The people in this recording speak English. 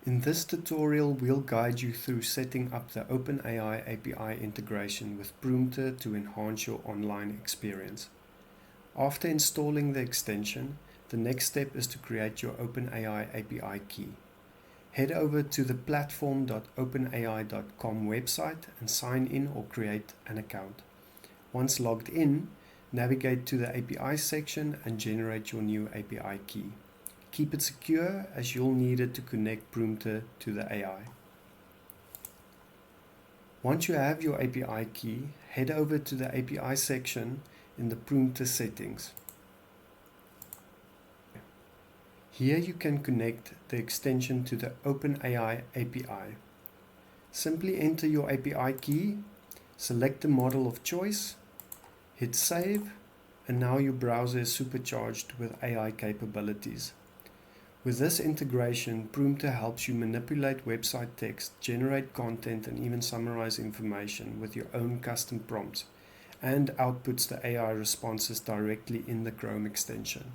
In this tutorial, we'll guide you through setting up the OpenAI API integration with Proompter to enhance your online experience. After installing the extension, the next step is to create your OpenAI API key. Head over to the platform.openai.com website and sign in or create an account. Once logged in, navigate to the API section and generate your new API key. Keep it secure as you'll need it to connect Proompter to the AI. Once you have your API key, head over to the API section in the Proompter settings. Here you can connect the extension to the OpenAI API. Simply enter your API key, select the model of choice, hit save, and now your browser is supercharged with AI capabilities. With this integration, Proompter helps you manipulate website text, generate content, and even summarize information with your own custom prompts, and outputs the AI responses directly in the Chrome extension.